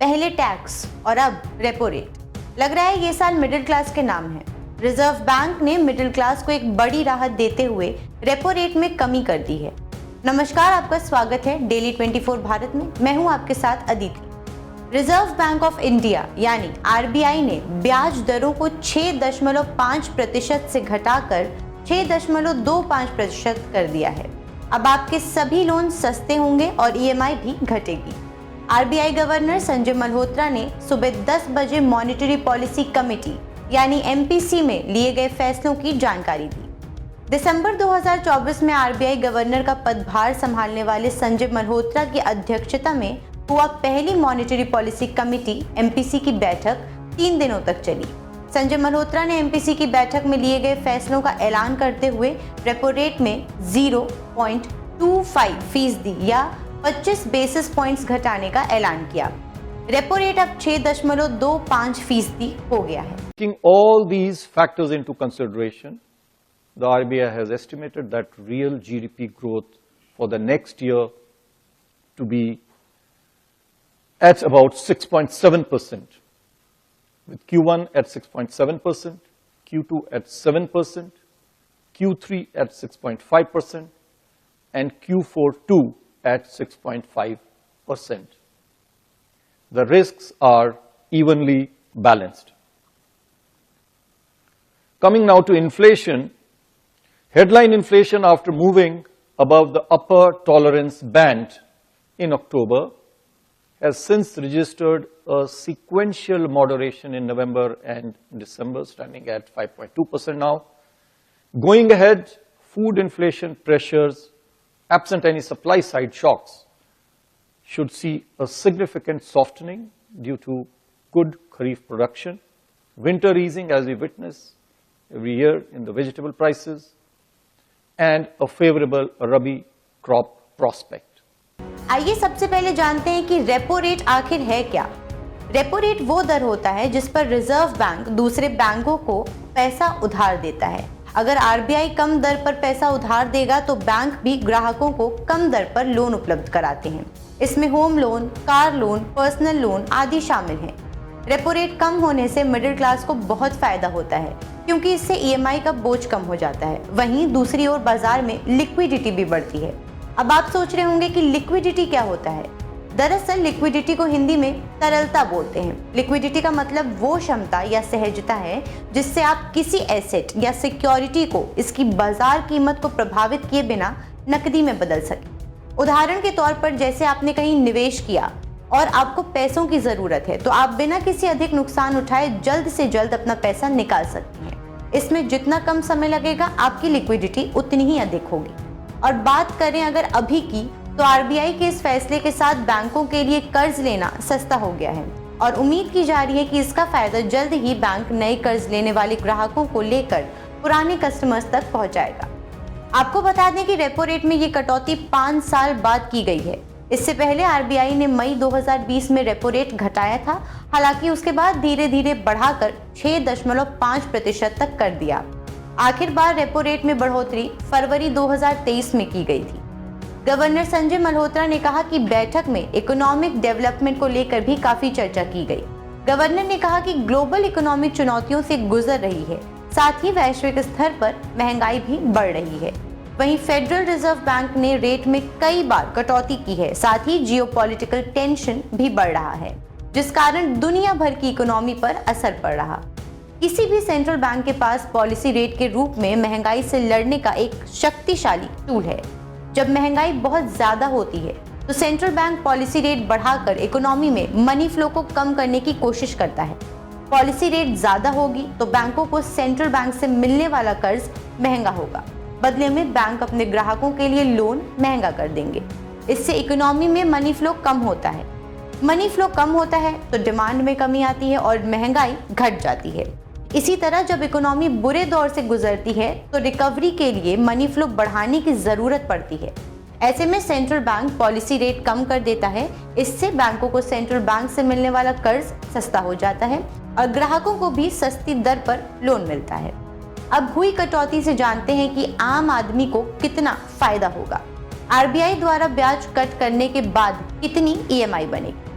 पहले टैक्स और अब रेपो रेट। लग रहा है ये साल मिडिल क्लास के नाम है। रिजर्व बैंक ने मिडिल क्लास को एक बड़ी राहत देते हुए रेपो रेट में कमी कर दी है। नमस्कार, आपका स्वागत है डेली 24 भारत में। मैं हूं आपके साथ Aditi. Reserve bank of India यानी आरबीआई ने ब्याज दरों को 6.5% से घटाकर 6.25% कर दिया है। अब आपके सभी लोन सस्ते होंगे और ईएमआई भी घटेगी। आरबीआई गवर्नर संजय मल्होत्रा ने सुबह 10 बजे मॉनेटरी पॉलिसी कमेटी यानी एमपीसी में लिए गए फैसलों की जानकारी दी। दिसंबर 2024 में आरबीआई गवर्नर का पदभार संभालने वाले संजय मल्होत्रा की अध्यक्षता में हुआ पहली मॉनेटरी पॉलिसी कमेटी एमपीसी की बैठक 3 दिनों तक चली। संजय मल्होत्रा ने एमपीसी की बैठक में लिए गए फैसलों का ऐलान करते हुए रेपो रेट में 0.25% या 25 बेसिस पॉइंट्स घटाने का ऐलान किया। रेपो रेट अब 6.25% हो गया है। Taking all these factors into consideration, the RBI has estimated that real GDP growth for the next year to be at about 6.7%, with Q1 at 6.7%, Q2 at 7%, Q3 at 6.5%, and Q4 too at 6.5%. The risks are evenly balanced. Coming now to inflation, headline inflation after moving above the upper tolerance band in October has since registered a sequential moderation in November and December, standing at 5.2% now. Going ahead, food inflation pressures, absent any supply side shocks, should see a significant softening due to good Kharif production, winter easing as we witness every year in the vegetable prices, and a favorable Rabi crop prospect. आइए सबसे पहले जानते हैं कि repo rate आखिर है क्या। Repo rate वो दर होता है जिस पर रिजर्व बैंक दूसरे बैंकों को पैसा उधार देता है। अगर आरबीआई कम दर पर पैसा उधार देगा तो बैंक भी ग्राहकों को कम दर पर लोन उपलब्ध कराते हैं। इसमें home loan, car loan, personal loan आदि शामिल हैं। रेपो रेट कम होने से मिडिल क्लास को बहुत फायदा होता है क्योंकि इससे ईएमआई का बोझ कम हो जाता है। वहीं दूसरी ओर बाजार में लिक्विडिटी भी बढ़ती है। अब आप सोच रहे होंगे कि लिक्विडिटी क्या होता है। दरअसल लिक्विडिटी को हिंदी में तरलता बोलते हैं। लिक्विडिटी का मतलब वो क्षमता या सहजता है जिससे आप किसी एसेट या सिक्योरिटी को इसकी बाजार कीमत को प्रभावित किए बिना नकदी में बदल सके। उदाहरण के तौर पर जैसे आपने कहीं निवेश किया और आपको पैसों की जरूरत है तो आप बिना किसी अधिक नुकसान उठाए जल्द से जल्द अपना पैसा निकाल सकते हैं। इसमें जितना कम समय लगेगा आपकी लिक्विडिटी उतनी ही अधिक होगी। और बात करें अगर अभी की तो आरबीआई के इस फैसले के साथ बैंकों के लिए कर्ज लेना सस्ता हो गया है और उम्मीद की जा रही है कि इसका फायदा जल्द ही बैंक नए कर्ज लेने वाले ग्राहकों को लेकर पुराने कस्टमर्स तक पहुंचाएगा। आपको बता दें कि रेपो रेट में ये कटौती 5 साल बाद की गई है। इससे पहले आरबीआई ने मई 2020 में रेपो रेट घटाया था, हालांकि उसके बाद धीरे धीरे बढ़ाकर 6.5% तक कर दिया। आखिर बार रेपो रेट में बढ़ोतरी फरवरी 2023 में की गई थी। गवर्नर संजय मल्होत्रा ने कहा कि बैठक में इकोनॉमिक डेवलपमेंट को लेकर भी काफी चर्चा की गई। गवर्नर ने कहा कि ग्लोबल इकोनॉमी चुनौतियों से गुजर रही है, साथ ही वैश्विक स्तर पर महंगाई भी बढ़ रही है। वहीं फेडरल रिजर्व बैंक ने रेट में कई बार कटौती की है, साथ ही जियोपॉलिटिकल टेंशन भी बढ़ रहा है जिस कारण दुनिया भर की इकोनॉमी पर असर पड़ रहा। किसी भी सेंट्रल बैंक के पास पॉलिसी रेट के रूप में महंगाई से लड़ने का एक शक्तिशाली टूल है। जब महंगाई बहुत ज्यादा होती है तो सेंट्रल बैंक पॉलिसी रेट बढ़ाकर इकोनॉमी में मनी फ्लो को कम करने की कोशिश करता है। पॉलिसी रेट ज्यादा होगी तो बैंकों को सेंट्रल बैंक से मिलने वाला कर्ज महंगा होगा। बदले में बैंक अपने ग्राहकों के लिए लोन महंगा कर देंगे। इससे इकोनॉमी में मनी फ्लो कम होता है। मनी फ्लो कम होता है तो डिमांड में कमी आती है और महंगाई घट जाती है। इसी तरह जब इकोनॉमी बुरे दौर से गुजरती है तो रिकवरी के लिए मनी फ्लो बढ़ाने की जरूरत पड़ती है। ऐसे में सेंट्रल बैंक पॉलिसी रेट कम कर देता है। इससे बैंकों को सेंट्रल बैंक से मिलने वाला कर्ज सस्ता हो जाता है और ग्राहकों को भी सस्ती दर पर लोन मिलता है। अब हुई कटौती से जानते हैं कि आम आदमी को कितना फायदा होगा। आरबीआई द्वारा ब्याज कट करने के बाद कितनी ईएमआई बनेगी।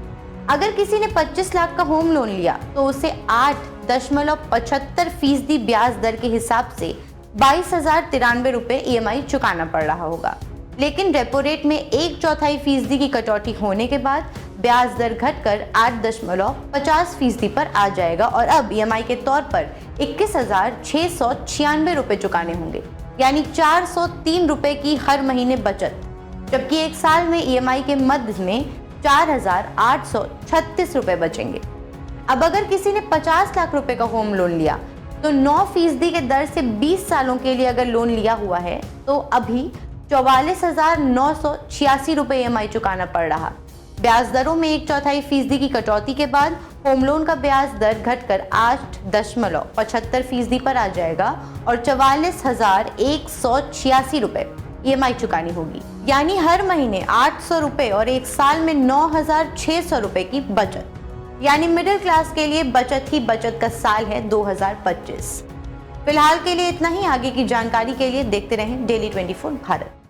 अगर किसी ने 25 लाख का होम लोन लिया तो उसे 8.75% ब्याज दर के हिसाब से 22,093 रुपए EMI चुकाना पड़ रहा होगा। लेकिन रेपो रेट में 1/4% की कटौती होने के बाद ब्याज दर घटकर 8.50% पर आ जाएगा और अब EMI के तौर पर 21,696 रुपए चुकाने होंगे, यानी 403 रुपए की हर महीने बचत, जबकि एक साल में EMI के मध्य में 4,836 रुपए बचेंगे। अब अगर किसी ने 50 लाख रुपए का होम लोन लिया तो 9% के दर से 20 सालों के लिए अगर लोन लिया हुआ है तो अभी 44,986 रुपए EMI चुकाना पड़ रहा। ब्याज दरों में 1/4% की कटौती के बाद होम लोन का ब्याज दर घटकर 8.75% पर आ जाएगा और 44,186 रुपए EMI चुकानी होगी, यानी हर महीने 800 रुपए और एक साल में 9,600 रुपए की बचत। यानी मिडिल क्लास के लिए बचत ही बचत का साल है 2025। फिलहाल के लिए इतना ही। आगे की जानकारी के लिए देखते रहें डेली 24 भारत।